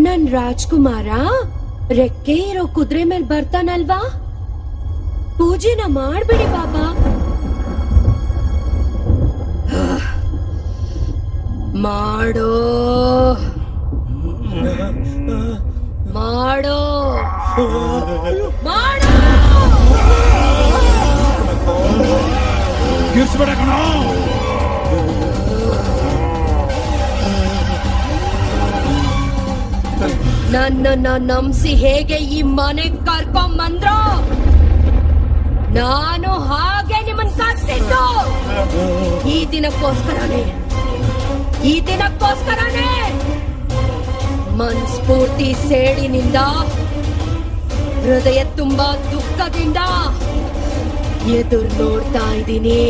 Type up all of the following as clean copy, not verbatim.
ನನ್ ರಾಜ್ಕುಮಾರ ರೆಕ್ಕೆ ಇರೋ ಕುದುರೆ ಮೇಲೆ ಬರ್ತಾನಲ್ವಾ, ಪೂಜೆನ ಮಾಡ್ಬಿಡಿ ಬಾಬಾ. ಮಾಡೋ ಮಾಡೋ ಮಾಡೋ ನನ್ನನ್ನ ನಂಬಿಸಿ ಹೇಗೆ ಈ ಮನೆಗ್ ಕರ್ಕೊಂಬಂದ್ರು, ನಾನು ಹಾಗೆ ನಿಮ್ಮನ್ ಕಾಡ್ತಿದ್ದು ಈ ದಿನಕ್ಕೋಸ್ಕರನೇ ಮನ್ಸ್ಫೂರ್ತಿ ಸೇಡಿನಿಂದ, ಹೃದಯ ತುಂಬಾ ದುಃಖದಿಂದ ಎದುರು ನೋಡ್ತಾ ಇದ್ದೀನಿ.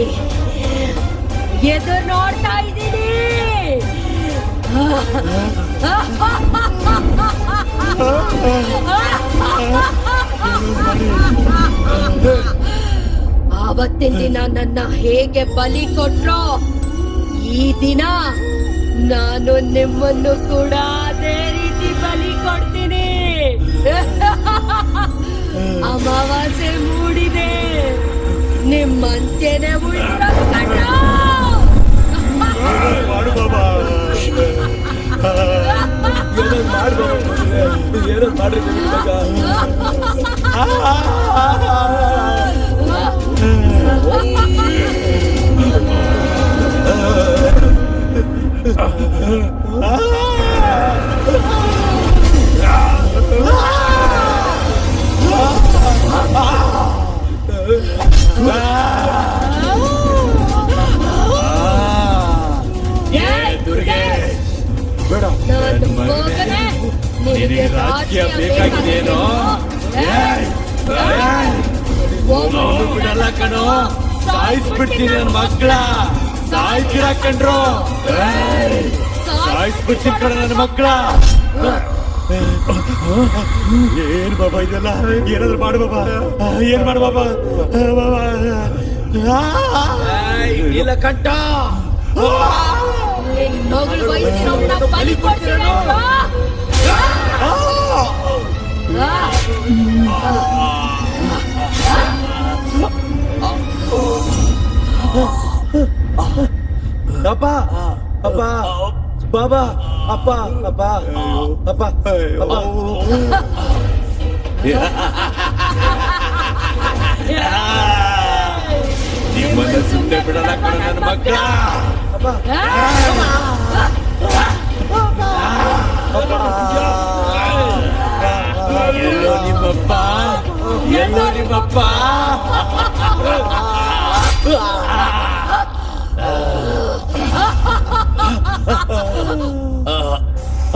ಆವತ್ತಿನ ದಿನ ನನ್ನ ಹೇಗೆ ಬಲಿ ಕೊಟ್ರೋ, ಈ ದಿನ ನಾನು ನಿಮ್ಮನ್ನು ಕೂಡ ಅದೇ ರೀತಿ ಬಲಿ ಕೊಡ್ತೀನಿ. ಅಮಾವಾಸ್ಯೆ ಮೂಡಿದೆ, ನಿಮ್ಮಂತೆನೆ ಉಳ್ಕೊಂಡ ರಾಜಕೀಯ ಬೇಕಾಗಿದೇನೋ ಬಿಡಲ್ಲ ಕಣೋ, ಸಾಯಿಸ್ಬಿಡ್ತೀನಿ ನನ್ನ ಮಕ್ಕಳ, ಸಾಯ್ತೀರ ಕಣ್ರು, ಸಾಯಿಸ್ಬಿಡ್ತೀನಿ ಕಣ ನನ್ನ ಮಕ್ಕಳ. ಏನ್ ಬಾಬಾ ಇದೆಲ್ಲ, ಏನಾದ್ರು ಮಾಡು ಬಾಬಾ, ಏನ್ ಮಾಡು ಬಾಬಾ. ಇಲ್ಲ ಕಂಟ ಬಲಿ ಕೊಡ್ತೀರ. ಅಪ್ಪ ಅಪ್ಪ ಬಾಬಾ ಅಪ್ಪ ಅಪ್ಪ ಅಪ್ಪ ಅಪ್ಪ ನಿಮ್ಮನ್ನ ಸುಮ್ಮನೆ ಬಿಡಲ್ಲ ಕಣ ನನ್ನ ಮಕ್ಕಳ. ಎಲ್ಲೋ ನಿಮ್ಮಪ್ಪ, ಎಲ್ಲೋ ನಿಮ್ಮಪ್ಪ.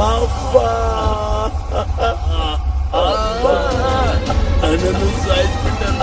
ಅಪ್ಪ ನನ್ನನ್ನು ಸಾಯಿಸ್ಬಿಟ್ಟಲ್ಲ.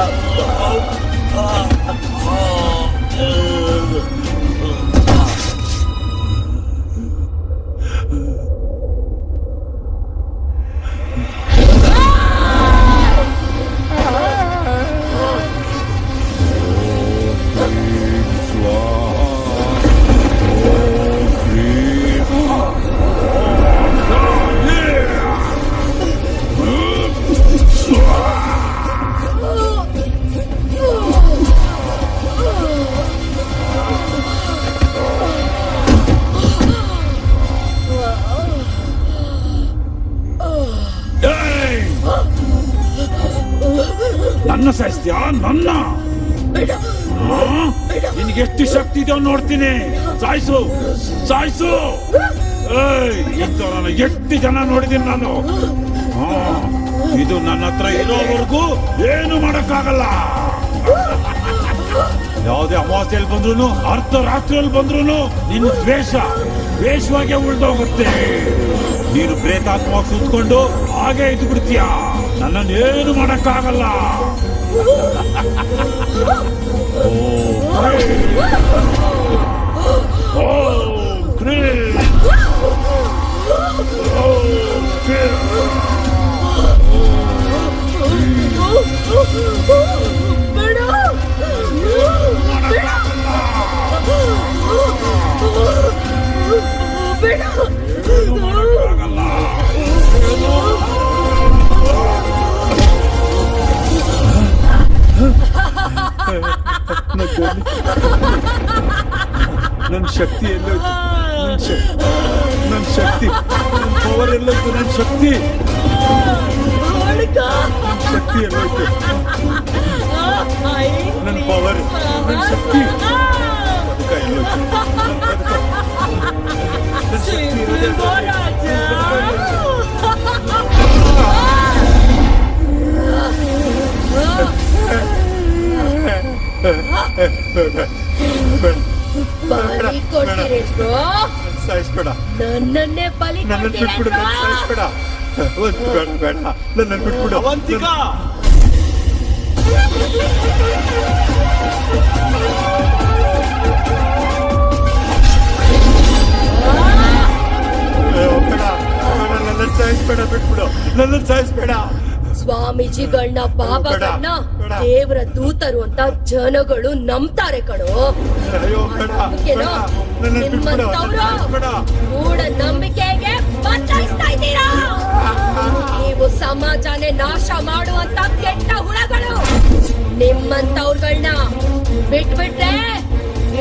ನನ್ನ ಸಾಯಿಸ್ತೀಯಾ? ನನ್ನ ನಿನ್ಗೆ ಎಷ್ಟು ಶಕ್ತಿ ಇದೆಯೋ ನೋಡ್ತೀನಿ. ಸಾಯಿಸು ಸಾಯಿಸು. ಇಂಥವ್ರನ್ನ ಎಷ್ಟು ಜನ ನೋಡಿದೀನಿ ನಾನು. ಇದು ನನ್ನ ಹತ್ರ ಇರೋವರೆಗೂ ಏನು ಮಾಡಕ್ಕಾಗಲ್ಲ. ಯಾವುದೇ ಅಮಾವಾಸ್ಯೆಯಲ್ಲಿ ಬಂದ್ರು, ಅರ್ಧ ರಾತ್ರಿಯಲ್ಲಿ ಬಂದ್ರು ನಿನ್ನ ದ್ವೇಷವಾಗಿ ಉಳ್ದೋಗುತ್ತೆ. ನೀನು ಪ್ರೇತಾತ್ಮವಾಗಿ ಸುತ್ಕೊಂಡು ಹಾಗೆ ಇದ್ದು ಬಿಡ್ತೀಯ. ನನ್ನನ್ನೇನು ಮಾಡಕ್ಕಾಗಲ್ಲ. ನನ್ ಶಕ್ತಿ ಎಲ್ಲೋಯ್ತು? ನನ್ ಶಕ್ತಿ, ನನ್ ಪವರ್ ಎಲ್ಲೋಯ್ತು? ನನ್ ಶಕ್ತಿ ಎಲ್ಲೋಯ್ತು? ನನ್ ಪವರ್, ನನ್ ಶಕ್ತಿ ಬದುಕ ಎಲ್ಲೋಯ್ತು? ನನ್ ಶಕ್ತಿ ಇರೋದೇ ಬಲಿ ಕೊಡ್ತೀರೇನ್ರೋ? ಸಾಯಿಸ್ಬೇಡ, ನನ್ನನ್ನೇ ಬಲಿ ನನ್ನ ಬಿಟ್ಬಿಡು, ನನ್ನ ಸಾಯಿಸ್ಬೇಡ. ಬೇಡ ಬೇಡ, ನನ್ನ ಬಿಟ್ಬಿಡು. ಅವಂತಿಕಾ ಅಯ್ಯೋ, ಬೇಡ, ನನ್ನ ಸಾಯಿಸ್ಬೇಡ, ಬಿಟ್ಬಿಡು, ನನ್ನ ಸಾಯಿಸ್ಬೇಡ. ಸ್ವಾಮೀಜಿಗಳನ್ನ ಬಾಬಾಗಳನ್ನ ದೇವರ ದೂತರು ಅಂತ ಜನಗಳು ನಂಬ್ತಾರೆ ಕಣೋ. ಅಯ್ಯೋ ಬೇಡ, ಬೇಡ, ನನ್ನ ಬಿಟ್ಬಿಡು, ನನ್ನ ಸಾಯಿಸ್ಬೇಡ. ಮೂಢ ನಂಬಿಕೆಗೆ ಬದಲಾಯಿಸ್ತಾ ಇದ್ದೀರಾ. ನೀವು ಸಮಾಜನೇ ನಾಶ ಮಾಡುವಂತ ಕೆಟ್ಟ ಹುಳಗಳು. ನಿಮ್ಮಂತವ್ರಗಳನ್ನ ಬಿಟ್ಬಿಟ್ರೆ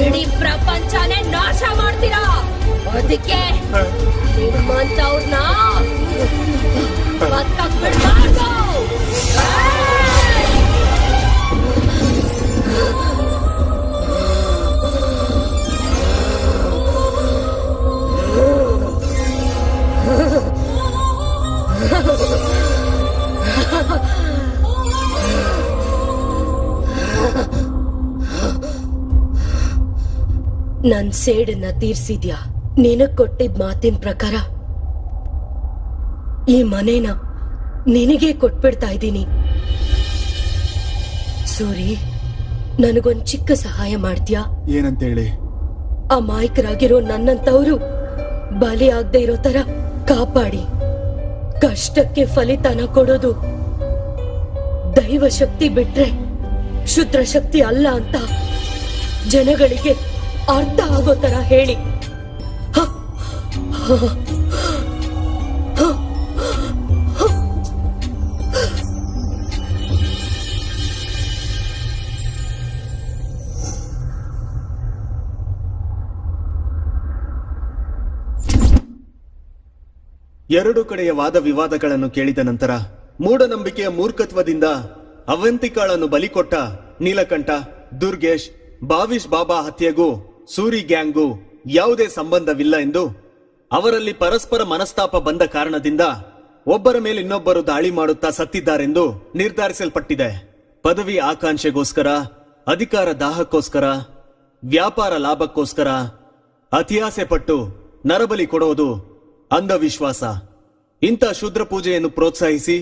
ಇಡೀ ಪ್ರಪಂಚನೇ ನಾಶ ಮಾಡ್ತೀರಾ. ಅದಕ್ಕೆ ನಿಮ್ಮಂತವ್ರನ್ನ ಬದುಕಕ್ ಬಿಡ್ಬಾರ್ದು. ನನ್ ಸೇಡನ್ನ ತೀರ್ಸಿದ್ಯಾ. ನಿನಗ್ ಕೊಟ್ಟಿದ್ ಮಾತಿನ ಪ್ರಕಾರ ಈ ಮನೇನ ನಿನಗೆ ಕೊಟ್ಬಿಡ್ತಾ ಇದ್ದೀನಿ. ಸೂರಿ, ನನಗೊಂದ್ ಚಿಕ್ಕ ಸಹಾಯ ಮಾಡ್ತೀಯಾ? ಏನಂತ ಹೇಳಿ? ಅಮಾಯಕರಾಗಿರೋ ನನ್ನಂತವ್ರು ಬಲಿ ಆಗದೆ ಇರೋ ತರ ಕಾಪಾಡಿ. ಕಷ್ಟಕ್ಕೆ ಫಲಿತಾನ ಕೊಡೋದು ದೈವ ಶಕ್ತಿ ಬಿಟ್ರೆ ಶುದ್ರ ಶಕ್ತಿ ಅಲ್ಲ ಅಂತ ಜನಗಳಿಗೆ ಅರ್ಥ ಆಗೋ ತರ ಹೇಳಿ. ಎರಡು ಕಡೆಯ ವಾದ ವಿವಾದಗಳನ್ನು ಕೇಳಿದ ನಂತರ ಮೂಢನಂಬಿಕೆಯ ಮೂರ್ಖತ್ವದಿಂದ ಅವಂತಿಕಾಳನ್ನು ಬಲಿಕೊಟ್ಟ ನೀಲಕಂಠ, ದುರ್ಗೇಶ್, ಭಾವಿಶ್ ಬಾಬಾ ಹತ್ಯೆಗೂ ಸೂರಿ ಗ್ಯಾಂಗ್ಗೂ ಯಾವುದೇ ಸಂಬಂಧವಿಲ್ಲ ಎಂದು, ಅವರಲ್ಲಿ ಪರಸ್ಪರ ಮನಸ್ತಾಪ ಬಂದ ಕಾರಣದಿಂದ ಒಬ್ಬರ ಮೇಲೆ ಇನ್ನೊಬ್ಬರು ದಾಳಿ ಮಾಡುತ್ತಾ ಸತ್ತಿದ್ದಾರೆಂದು ನಿರ್ಧರಿಸಲ್ಪಟ್ಟಿದೆ. ಪದವಿ ಆಕಾಂಕ್ಷೆಗೋಸ್ಕರ, ಅಧಿಕಾರ ದಾಹಕ್ಕೋಸ್ಕರ, ವ್ಯಾಪಾರ ಲಾಭಕ್ಕೋಸ್ಕರ ಅತಿಯಾಸೆ ಪಟ್ಟು ನರಬಲಿ ಕೊಡುವುದು ಅಂಧವಿಶ್ವಾಸ. ಇಂಥ ಶೂದ್ರ ಪೂಜೆಯನ್ನು ಪ್ರೋತ್ಸಾಹಿಸಿ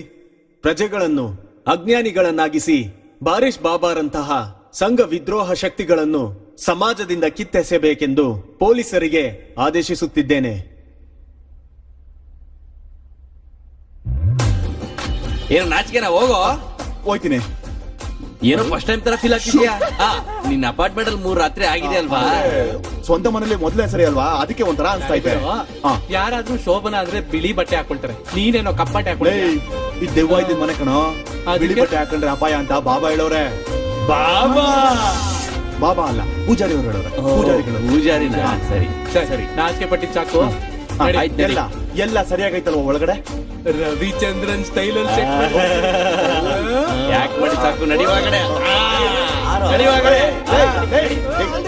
ಪ್ರಜೆಗಳನ್ನು ಅಜ್ಞಾನಿಗಳನ್ನಾಗಿಸಿ ಬಾರಿಶ್ ಬಾಬಾರಂತಹ ಸಂಘ ವಿದ್ರೋಹ ಶಕ್ತಿಗಳನ್ನು ಸಮಾಜದಿಂದ ಕಿತ್ತೆಸೆಯಬೇಕೆಂದು ಪೊಲೀಸರಿಗೆ ಆದೇಶಿಸುತ್ತಿದ್ದೇನೆ. ಏನು ನಾಚಿಕೆನ? ಹೋಗೋ. ಹೋಯ್ತೀನಿ. ಏನೋ ಫಸ್ಟ್ ಟೈಮ್ ತರ ಫೀಲ್ ಆಗ್ತಿದ್ಯಾ? ನಿನ್ನ ಅಪಾರ್ಟ್ಮೆಂಟ್ ಅಲ್ಲಿ 3 ರಾತ್ರಿ ಆಗಿದೆ ಅಲ್ವಾ? ಸ್ವಂತ ಮನೇಲಿ ಮೊದಲೇ ಸರಿ ಅಲ್ವಾ, ಅದಕ್ಕೆ ಒಂಥರ ಅನ್ಸ್ತಾ ಇದೆ. ಯಾರಾದ್ರೂ ಶೋಭನ ಆದ್ರೆ ಬಿಳಿ ಬಟ್ಟೆ ಹಾಕೊಳ್ತಾರೆ, ನೀನೇನೋ ಕಪ್ಪಟ್ಟೆ ಹಾಕೊಂಡೆ. ಈ ದೆವ್ವ ಇದ್ದ ಮನೆ ಕಣೋ, ಬಿಳಿ ಬಟ್ಟೆ ಹಾಕೊಂಡ್ರೆ ಅಪಾಯ ಅಂತ ಬಾಬಾ ಹೇಳೋರೆ. ಬಾಬಾ ಬಾಬಾ ಅಲ್ಲ, ಪೂಜಾರಿ ಅವರು ಹೇಳೋರೆ. ಪೂಜಾರಿಗಳು. ಪೂಜಾರಿನ? ಸರಿ ಸರಿ, ನಾಚಿಕೆ ಪಟ್ಟಿದ್ ಸಾಕು. ಎಲ್ಲ ಸರಿಯಾಗೈತಲ್ವ ಒಳಗಡೆ? ರವಿಚಂದ್ರನ್ ಸ್ಟೈಲ್ ಅಲ್ಲಿ ಯಾಕೆ ಮಾಡಿ ಸಾಕು. ನಡಿವಾಗಡೆ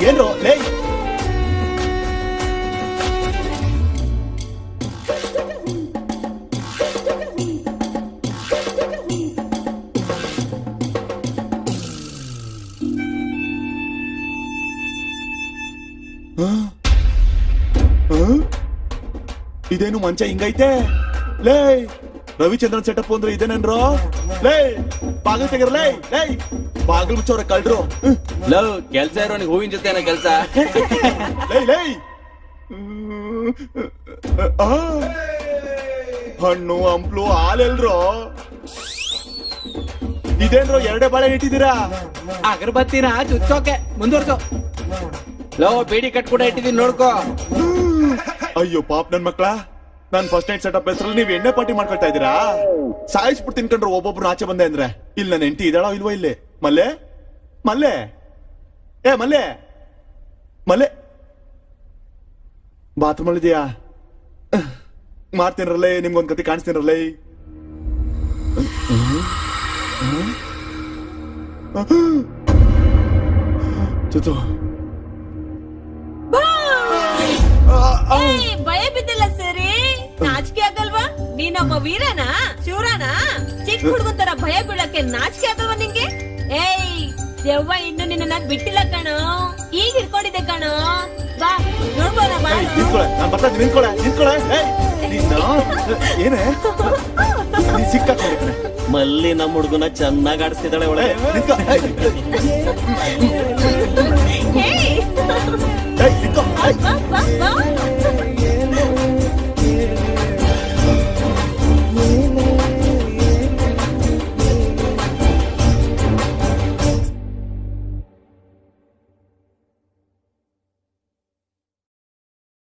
ಏನ್ರೋ ಲೇ? ಇದೇನು ಮಂಚ ಹಿಂಗೈತೆ ಲೇ? ರವಿಚಂದ್ರನ್ ಸೆಟಪ್ ಅಂದ್ರೆ ಇದೇನೇನ್ರೋ? ಲೇ ಬಾಗಿಲು ತೆಗರ, ಲೇ ಲೇ ಬಾಗಿಲು ಮುಚ್ಚೋರ ಕಳ್ರು. ಲವ್ ಕೆಲ್ಸ ಇರೋನಿಗೆ ಹೂವಿನ ಜೊತೆ ಏನೋ ಕೆಲ್ಸ. ಲೇ ಲೇ ಹಣ್ಣು ಹಂಪ್ಲು ಹಾಲೆಲ್ರೋ? ಇದೇನ್ರೋ ಎರಡೇ ಬಾಳೆ ಇಟ್ಟಿದ್ದೀರಾ? ಅಗರಬತ್ತಿನ ಚುಚ್ಚೋಕೆ ಮುಂದುವರ್ಸೋ. ಲವ್ ಬೇಡಿ ಕಟ್ ಕೂಡ ಇಟ್ಟಿದೀನಿ ನೋಡ್ಕೋ. ಅಯ್ಯೋ ಪಾಪ್ ನನ್ ಮಕ್ಳ, ನಾನ್ ಫಸ್ಟ್ ನೈಟ್ ಸೆಟಪ್ ಹೆಸರಲ್ಲಿ ನೀವ್ ಎಣ್ಣೆ ಪಾರ್ಟಿ ಮಾಡ್ಕೊಳ್ತಾ ಇದೀರಾ? ಸಾಯಿಸ್ಬಿಟ್ಟು ತಿನ್ಕೊಂಡ್ರು ಒಬ್ಬೊಬ್ರು ಆಚೆ ಬಂದೆ ಅಂದ್ರೆ. ಇಲ್ಲಿ ನನ್ನ ಹೆಂಡತಿ ಇದಾಳೋ ಇಲ್ವೋ? ಇಲ್ಲಿ ಮಲ್ಲೆ ಮಲ್ಲೆ ಏ ಮಲ್ಲೆ ಮಲ್ಲೆ ಬಾತ್ರೂಮ್ ಇದೆಯಾ ಮಾಡ್ತೀನರಲ್ಲೇ ನಿಮ್ಗೊಂದ್ ಕತೆ ಕಾಣಿಸ್ತೀನರಲ್ಲೇ ಚುತು ಭಯ ಬಿದ್ದಿಲ್ಲ ಸರಿ ನಾಚಿಕೆ ಆಗಲ್ವಾ ನೀನೊಬ್ಬ ವೀರನ ಶೂರನ ಚಿಕ್ಕ ಹುಡುಗನ್ ತರ ಭಯ ಬೀಳಕ್ಕೆ ನಾಚಿಕೆ ಆಗಲ್ವಾ ನಿಂಗೆ ಏಯ್ ದೆವ್ವ ಇನ್ನು ನಿನ್ನ ಬಿಟ್ಟಿಲ್ಲ ಕಣೋ ಈಗ ಹಿಡ್ಕೊಂಡಿದ್ದೆ ಕಣೋ ಬಾ ನೋಡ್ಬೋದ ಬಾ ನಿಂತ್ಕೊಳೆ ನಾನು ಬರ್ತಾ ಇದ್ದೀನಿ ನಿಂತ್ಕೊಳೆ ನಿನ್ನ ಏನೇ ನೀ ಸಿಕ್ಕಾಕೊಂಡಿದ್ದಾನೆ ಮಲ್ಲಿ ನಮ್ಮ ಹುಡುಗನ ಚೆನ್ನಾಗಿ ಆಡಿಸ್ತಿದ್ದಾಳೆ ಒಳಗೆ ನಿಂತ್ಕೊ ಏಯ್ ನಿಂತ್ಕೊ ಬಾ ಬಾ ಬಾ